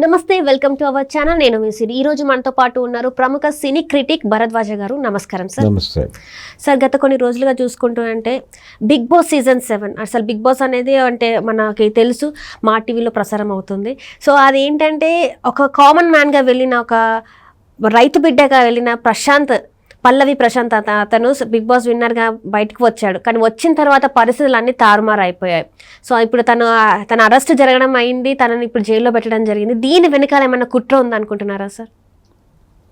నమస్తే, welcome to our channel. నేను మీ సిరి. ఈ రోజు మనతో పాటు ఉన్నారు ప్రముఖ సినీ క్రిటిక్ భరద్వాజ గారు. నమస్కారం సార్. నమస్తే సార్, గత కొన్ని రోజులుగా చూసుకుంటూ బిగ్ బాస్ సీజన్ 7 అసలు బిగ్ బాస్ అనేది అంటే మనకి తెలుసు, మా టీవీలో ప్రసారం అవుతుంది. సో అదేంటంటే ఒక కామన్ మ్యాన్గా వెళ్ళిన, ఒక రైతు బిడ్డగా వెళ్ళిన పల్లవి ప్రశాంత్ అతను బిగ్ బాస్ విన్నర్గా బయటకు వచ్చాడు. కానీ వచ్చిన తర్వాత పరిస్థితులు అన్నీ తారుమారు అయిపోయాయి. సో ఇప్పుడు తన అరెస్ట్ జరగడం అయింది, తనని ఇప్పుడు జైల్లో పెట్టడం జరిగింది. దీని వెనకాల ఏమన్నా కుట్ర ఉందనుకుంటున్నారా సార్?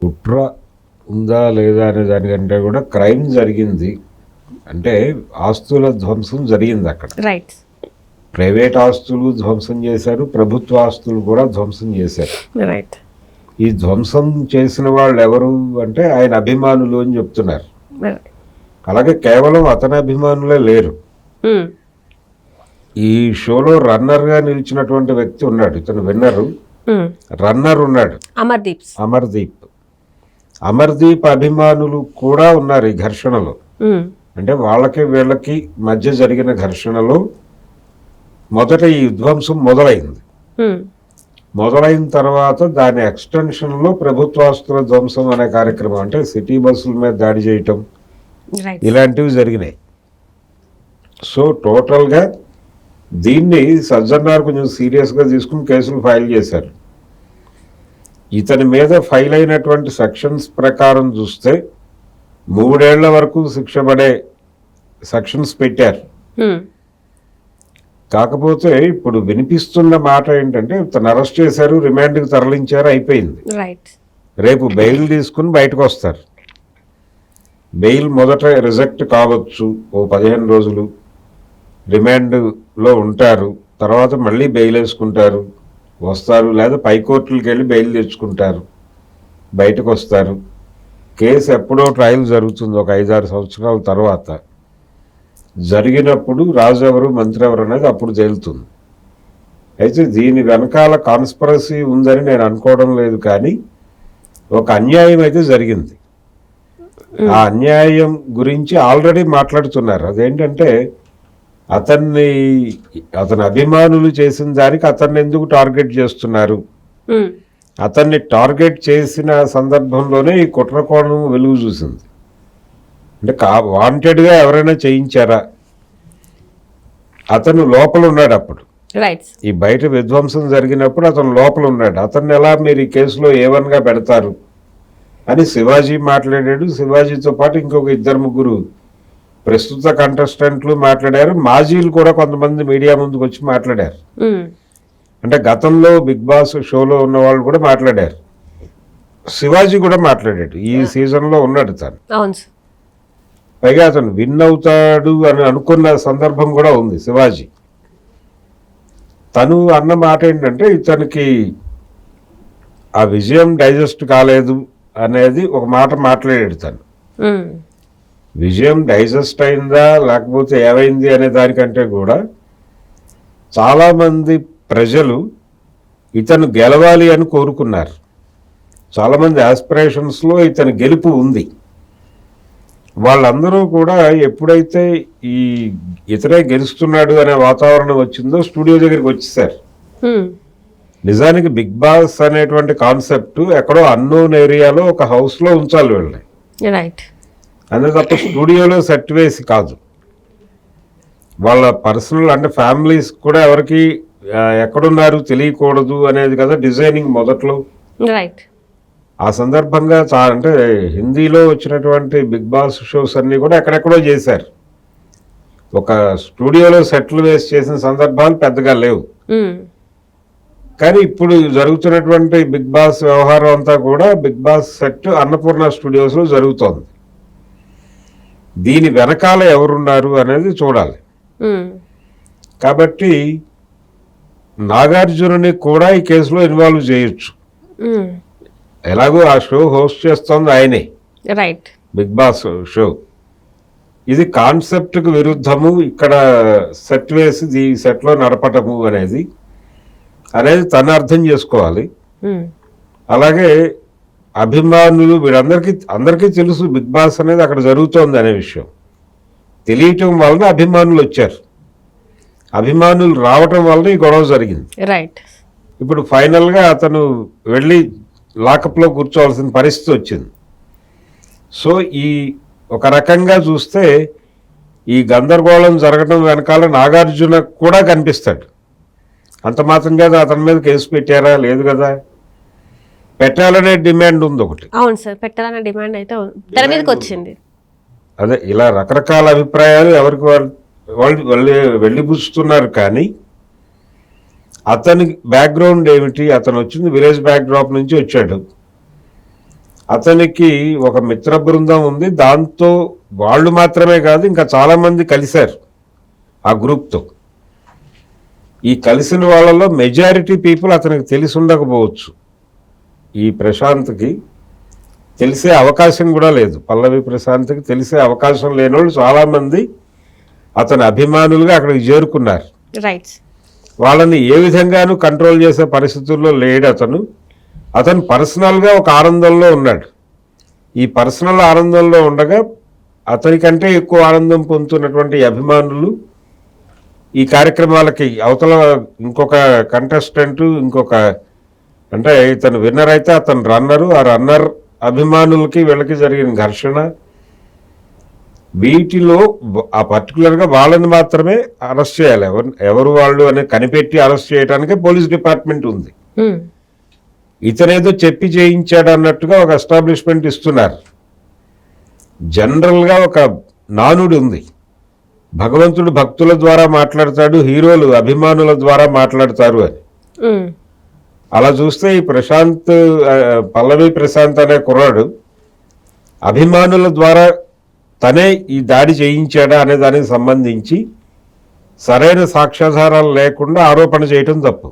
కుట్ర ఉందా లేదా అనే దానికంటే కూడా క్రైమ్ జరిగింది. అంటే ఆస్తుల ధ్వంసం జరిగింది అక్కడ. రైట్. ప్రైవేట్ ఆస్తులు ధ్వంసం చేశారు, ప్రభుత్వ ఆస్తులు కూడా ధ్వంసం చేశారు. రైట్. ఈ ధ్వంసం చేసిన వాళ్ళు ఎవరు అంటే ఆయన అభిమానులు అని చెప్తున్నారు. అలాగే కేవలం అతని అభిమానులే లేరు. ఈ షోలో రన్నర్ గా నిలిచినటువంటి వ్యక్తి ఉన్నాడు, ఇతను విన్నరు. రన్నర్ ఉన్నాడు అమర్దీప్ అభిమానులు కూడా ఉన్నారు ఈ ఘర్షణలో. అంటే వాళ్ళకి వీళ్ళకి మధ్య జరిగిన ఘర్షణలో మొదట ఈ విధ్వంసం మొదలైన తర్వాత దాని ఎక్స్టెన్షన్లో ప్రభుత్వాస్తుల ధ్వంసం అనే కార్యక్రమం, అంటే సిటీ బస్సుల మీద దాడి చేయటం, ఇలాంటివి జరిగినాయి. సో టోటల్గా దీన్ని సజ్జనార్ కొంచెం సీరియస్గా తీసుకుని కేసులు ఫైల్ చేశారు. ఇతని మీద ఫైల్ అయినటువంటి సెక్షన్స్ ప్రకారం చూస్తే 3 ఏళ్ల వరకు శిక్ష పడే సెక్షన్స్ పెట్టారు. కాకపోతే ఇప్పుడు వినిపిస్తున్న మాట ఏంటంటే తను అరెస్ట్ చేశారు, రిమాండ్కి తరలించారు, అయిపోయింది. రేపు బెయిల్ తీసుకుని బయటకు వస్తారు. బెయిల్ మొదట రిజెక్ట్ కావచ్చు, ఓ 15 రోజులు రిమాండ్లో ఉంటారు, తర్వాత మళ్ళీ బెయిల్ వేసుకుంటారు, వస్తారు. లేదా పైకోర్టులకు వెళ్ళి బెయిల్ తెచ్చుకుంటారు, బయటకు వస్తారు. కేసు ఎప్పుడో ట్రయల్ జరుగుతుంది, ఒక 5-6 సంవత్సరాల తర్వాత జరిగినప్పుడు రాజు ఎవరు మంత్రి ఎవరు అనేది అప్పుడు తేలుతుంది. అయితే దీని వెనకాల కాన్స్పిరసీ ఉందని నేను అనుకోవడం లేదు, కానీ ఒక అన్యాయం అయితే జరిగింది. ఆ అన్యాయం గురించి ఆల్రెడీ మాట్లాడుతున్నారు. అదేంటంటే అతని అభిమానులు చేసిన దానికి అతన్ని ఎందుకు టార్గెట్ చేస్తున్నారు, అతన్ని టార్గెట్ చేసిన సందర్భంలోనే ఈ కుట్రకోణం వెలుగు చూసింది. అంటే వాంటెడ్గా ఎవరైనా చేయించారా? అతను లోపల ఉన్నాడు అప్పుడు, ఈ బయట విధ్వంసం జరిగినప్పుడు అతను లోపల ఉన్నాడు. అతన్ని ఎలా మీరు ఈ కేసులో A1గా పెడతారు అని శివాజీ మాట్లాడాడు. శివాజీతో పాటు ఇంకొక 2-3 ప్రస్తుత కంటెస్టెంట్లు మాట్లాడారు. మాజీలు కూడా కొంతమంది మీడియా ముందుకు వచ్చి మాట్లాడారు. అంటే గతంలో బిగ్ బాస్ షోలో ఉన్న వాళ్ళు కూడా మాట్లాడారు. శివాజీ కూడా మాట్లాడాడు. ఈ సీజన్లో ఉన్నాడు తను. పైగా అతను విన్ అవుతాడు అని అనుకున్న సందర్భం కూడా ఉంది శివాజీ. తను అన్న మాట ఏంటంటే ఇతనికి ఆ విజయం డైజెస్ట్ కాలేదు అనేది ఒక మాట మాట్లాడాడు తను. విజయం డైజెస్ట్ అయిందా లేకపోతే ఏమైంది అనే దానికంటే కూడా చాలామంది ప్రజలు ఇతను గెలవాలి అని కోరుకున్నారు. చాలామంది ఆస్పిరేషన్స్లో ఇతని గెలుపు ఉంది. వాళ్ళందరూ కూడా ఎప్పుడైతే ఇతనే గెలుస్తున్నాడు అనే వాతావరణం వచ్చిందో స్టూడియో దగ్గరికి వచ్చేసారు. నిజానికి బిగ్ బాస్ అనేటువంటి కాన్సెప్ట్ ఎక్కడో అన్నోన్ ఏరియాలో ఒక హౌస్లో ఉంచాలి వీళ్ళని, అదే తప్ప స్టూడియోలో సెట్ వేసి కాదు. వాళ్ళ పర్సనల్ అంటే ఫ్యామిలీస్ కూడా ఎవరికి ఎక్కడున్నారు తెలియకూడదు అనేది కదా డిజైనింగ్ మొదట్లో. ఆ సందర్భంగా అంటే హిందీలో వచ్చినటువంటి బిగ్ బాస్ షోస్ అన్నీ కూడా ఎక్కడెక్కడో చేశారు. ఒక స్టూడియోలో సెట్లు వేసి చేసిన సందర్భాలు పెద్దగా లేవు. కానీ ఇప్పుడు జరుగుతున్నటువంటి బిగ్ బాస్ వ్యవహారం అంతా కూడా బిగ్ బాస్ సెట్ అన్నపూర్ణ స్టూడియోస్లో జరుగుతోంది. దీని వెనకాల ఎవరున్నారు అనేది చూడాలి. కాబట్టి నాగార్జునని కూడా ఈ కేసులో ఇన్వాల్వ్ చేయొచ్చు. ఎలాగో ఆ షో హోస్ట్ చేస్తోంది ఆయనే, బిగ్ బాస్ షో. ఇది కాన్సెప్ట్కు విరుద్ధము, ఇక్కడ సెట్ వేసి ఈ సెట్లో నడపటము అనేది తను అర్థం చేసుకోవాలి. అలాగే అభిమానులు అందరికీ తెలుసు బిగ్ బాస్ అనేది అక్కడ జరుగుతోంది అనే విషయం తెలియటం వలన అభిమానులు వచ్చారు. అభిమానులు రావటం వలన ఈ గొడవ జరిగింది. ఇప్పుడు ఫైనల్గా అతను వెళ్ళి లాకప్లో కూర్చోవాల్సిన పరిస్థితి వచ్చింది. సో ఈ ఒక రకంగా చూస్తే ఈ గందరగోళం జరగడం వెనకాల నాగార్జున కూడా కనిపిస్తాడు. అంత మాత్రం కదా అతని మీద కేసు పెట్టారా? లేదు కదా, పెట్టాలనే డిమాండ్ ఉంది ఒకటి. అవును సార్, పెట్టాలనే డిమాండ్ అయితే తెర మీదకి వచ్చింది. అదే ఇలా రకరకాల అభిప్రాయాలు ఎవరికి వాళ్ళు వెళ్ళిపుచ్చుతున్నారు. కానీ అతని బ్యాక్గ్రౌండ్ ఏమిటి? అతను వచ్చింది విలేజ్ బ్యాక్డ్రాప్ నుంచి వచ్చాడు. అతనికి ఒక మిత్ర బృందం ఉంది. దాంతో వాళ్ళు మాత్రమే కాదు, ఇంకా చాలా మంది కలిశారు ఆ గ్రూప్తో. ఈ కలిసిన వాళ్ళలో మెజారిటీ పీపుల్ అతనికి తెలిసి ఉండకపోవచ్చు. ఈ ప్రశాంత్కి తెలిసే అవకాశం కూడా లేదు. పల్లవి ప్రశాంత్కి తెలిసే అవకాశం లేని వాళ్ళు చాలామంది అతని అభిమానులుగా అక్కడికి చేరుకున్నారు. రైట్. వాళ్ళని ఏ విధంగానూ కంట్రోల్ చేసే పరిస్థితుల్లో లేడు అతను పర్సనల్గా ఒక ఆనందంలో ఉన్నాడు. ఈ పర్సనల్ ఆనందంలో ఉండగా అతనికంటే ఎక్కువ ఆనందం పొందుతున్నటువంటి అభిమానులు ఈ కార్యక్రమాలకి అవతల ఇంకొక కంటెస్టెంట్ అంటే ఇతను విన్నర్ అయితే అతను రన్నరు, ఆ రన్నర్ అభిమానులకి వీళ్ళకి జరిగిన ఘర్షణ, వీటిలో ఆ పర్టికులర్గా వాళ్ళని మాత్రమే అరెస్ట్ చేయాలి. ఎవరు వాళ్ళు అని కనిపెట్టి అరెస్ట్ చేయడానికే పోలీస్ డిపార్ట్మెంట్ ఉంది. ఇతనేదో చెప్పి చేయించాడు అన్నట్టుగా ఒక ఎస్టాబ్లిష్మెంట్ ఇస్తున్నారు. జనరల్గా ఒక నానుడి ఉంది, భగవంతుడు భక్తుల ద్వారా మాట్లాడతాడు, హీరోలు అభిమానుల ద్వారా మాట్లాడతారు అని. అలా చూస్తే ఈ పల్లవి ప్రశాంత్ అనే కుర్రాడు అభిమానుల ద్వారా తనే ఈ దాడి చేయించాడా అనే దానికి సంబంధించి సరైన సాక్ష్యాధారాలు లేకుండా ఆరోపణ చేయటం తప్పు.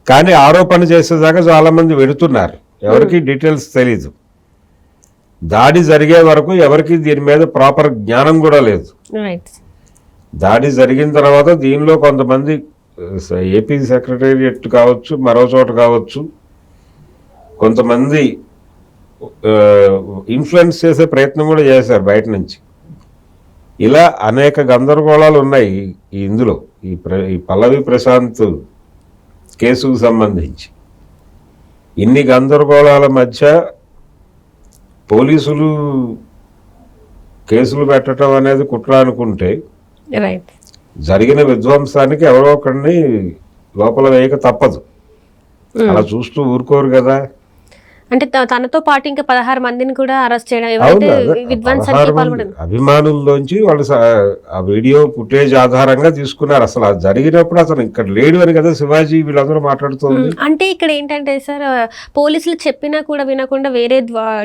కానీ ఆరోపణ చేసేదాకా చాలామంది వెడుతున్నారు, ఎవరికి డీటెయిల్స్ తెలీదు. దాడి జరిగే వరకు ఎవరికి దీని మీద ప్రాపర్ జ్ఞానం కూడా లేదు. దాడి జరిగిన తర్వాత దీనిలో కొంతమంది ఏపీ సెక్రటేరియట్ కావచ్చు, మరో చోట కావచ్చు, కొంతమంది ఇన్ఫ్లుయెన్స్ చేసే ప్రయత్నం కూడా చేశారు బయట నుంచి. ఇలా అనేక గందరగోళాలు ఉన్నాయి ఇందులో, ఈ పల్లవి ప్రశాంత్ కేసుకు సంబంధించి. ఇన్ని గందరగోళాల మధ్య పోలీసులు కేసులు పెట్టడం అనేది కుట్ర అనుకుంటే జరిగిన విధ్వంసానికి ఎవరో ఒకరిని లోపల వేయక తప్పదు. అలా చూస్తూ ఊరుకోరు కదా. అంటే తనతో పాటు ఇంకా 16 మందిని కూడా అరెస్ట్ చేయడం, అభిమానుల్లోంచి వాళ్ళు ఆ వీడియో ఫుటేజ్ ఆధారంగా తీసుకున్నారు. అసలు అది జరిగినప్పుడు అతను ఇక్కడ లేడు అని కదా శివాజీ వీళ్ళందరూ మాట్లాడుతుంది. అంటే ఇక్కడ ఏంటంటే సార్, పోలీసులు చెప్పినా కూడా వినకుండా వేరే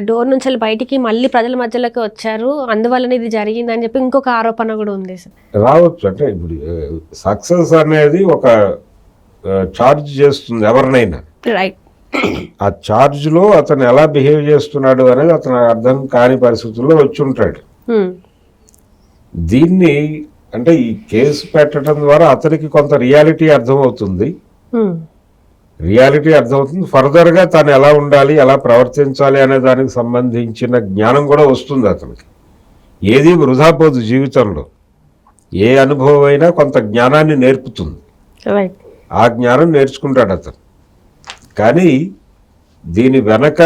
డోర్ నుంచి బయటికి మళ్ళీ ప్రజల మధ్యలోకి వచ్చారు, అందువల్లనే ఇది జరిగిందని చెప్పి ఇంకొక ఆరోపణ కూడా ఉంది సార్. రావచ్చు. అంటే ఇప్పుడు సక్సెస్ అనేది ఒక ఛార్జ్ చేస్తుంది ఎవరినైనా. రైట్. ఆ ఛార్జ్లో అతను ఎలా బిహేవ్ చేస్తున్నాడు అనేది అతను అర్థం కాని పరిస్థితుల్లో వచ్చి ఉంటాడు. దీన్ని అంటే ఈ కేసు పెట్టడం ద్వారా అతనికి కొంత రియాలిటీ అర్థమవుతుంది. ఫర్దర్గా తను ఎలా ఉండాలి, ఎలా ప్రవర్తించాలి అనే దానికి సంబంధించిన జ్ఞానం కూడా వస్తుంది అతనికి. ఏది వృధా పోదు జీవితంలో. ఏ అనుభవం అయినా కొంత జ్ఞానాన్ని నేర్పుతుంది. ఆ జ్ఞానం నేర్చుకుంటాడు అతను. కానీ దీని వెనక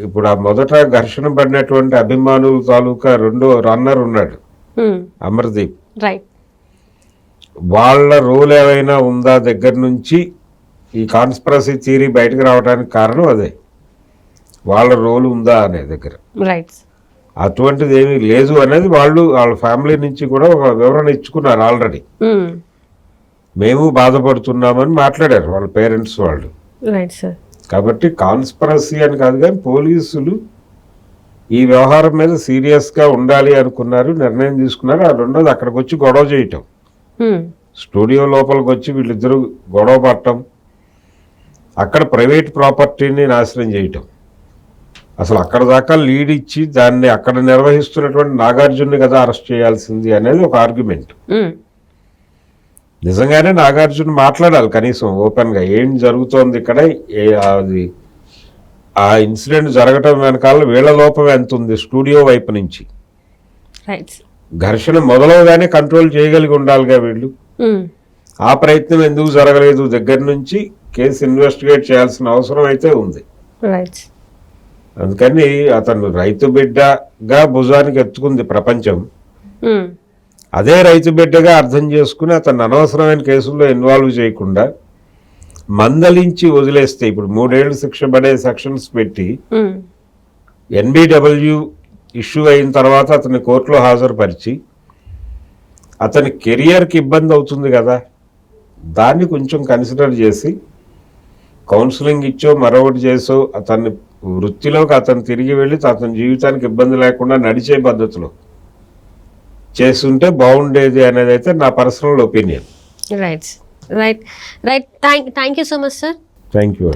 ఇప్పుడు ఆ మొదట ఘర్షణ పడినటువంటి అభిమానుల తాలూకా రెండో రన్నర్ ఉన్నాడు అమర్దీప్. వాళ్ళ రోల్ ఏమైనా ఉందా దగ్గర నుంచి ఈ కాన్స్పిరసీ థియరీ బయటకు రావడానికి కారణం అదే. వాళ్ళ రోల్ ఉందా అనే దగ్గర అటువంటిది ఏమీ లేదు అనేది వాళ్ళ ఫ్యామిలీ నుంచి కూడా ఒక వివరణ ఇచ్చుకున్నారు ఆల్రెడీ. మేము బాధపడుతున్నామని మాట్లాడారు వాళ్ళ పేరెంట్స్ వాళ్ళు. కాబట్టి కాన్స్పిరసీ అని కాదు, కానీ పోలీసులు ఈ వ్యవహారం మీద సీరియస్గా ఉండాలి అనుకున్నారు, నిర్ణయం తీసుకున్నారు. ఆ రెండోది అక్కడికి వచ్చి గొడవ చేయటం, స్టూడియో లోపలికి వచ్చి వీళ్ళిద్దరూ గొడవ పడటం, అక్కడ ప్రైవేట్ ప్రాపర్టీని నాశనం చేయటం. అసలు అక్కడ దాకా లీడ్ ఇచ్చి దాన్ని అక్కడ నిర్వహిస్తున్నటువంటి నాగార్జున్ని కదా అరెస్ట్ చేయాల్సింది అనేది ఒక ఆర్గ్యుమెంట్. నిజంగానే నాగార్జున మాట్లాడాలి కనీసం ఓపెన్గా ఏం జరుగుతోంది ఇక్కడ, అది ఆ ఇన్సిడెంట్ జరగటం వెనకాల వీళ్ళ లోపం ఎంత ఉంది స్టూడియో వైపు నుంచి. ఘర్షణ మొదలవగానే కంట్రోల్ చేయగలిగి ఉండాలిగా వీళ్ళు. ఆ ప్రయత్నం ఎందుకు జరగలేదు దగ్గర నుంచి కేసు ఇన్వెస్టిగేట్ చేయాల్సిన అవసరం అయితే ఉంది. రైట్. అందుకని అతను రైతు బిడ్డగా భుజానికి ఎత్తుకుంది ప్రపంచం. అదే రైతు బిడ్డగా అర్థం చేసుకుని అతను అనవసరమైన కేసుల్లో ఇన్వాల్వ్ చేయకుండా మందలించి వదిలేస్తే, ఇప్పుడు 3 ఏళ్ళు శిక్ష పడే సెక్షన్స్ పెట్టి NBW ఇష్యూ అయిన తర్వాత అతన్ని కోర్టులో హాజరుపరిచి అతని కెరియర్కి ఇబ్బంది అవుతుంది కదా, దాన్ని కొంచెం కన్సిడర్ చేసి కౌన్సిలింగ్ ఇచ్చో మరొకటి చేసో అతన్ని వృత్తిలోకి అతను తిరిగి వెళ్ళి అతని జీవితానికి ఇబ్బంది లేకుండా నడిచే పద్ధతిలో చేస్తుంటే బాగుండేది అనేది అయితే నా personal opinion. Right. Thank you so much sir. Thank you.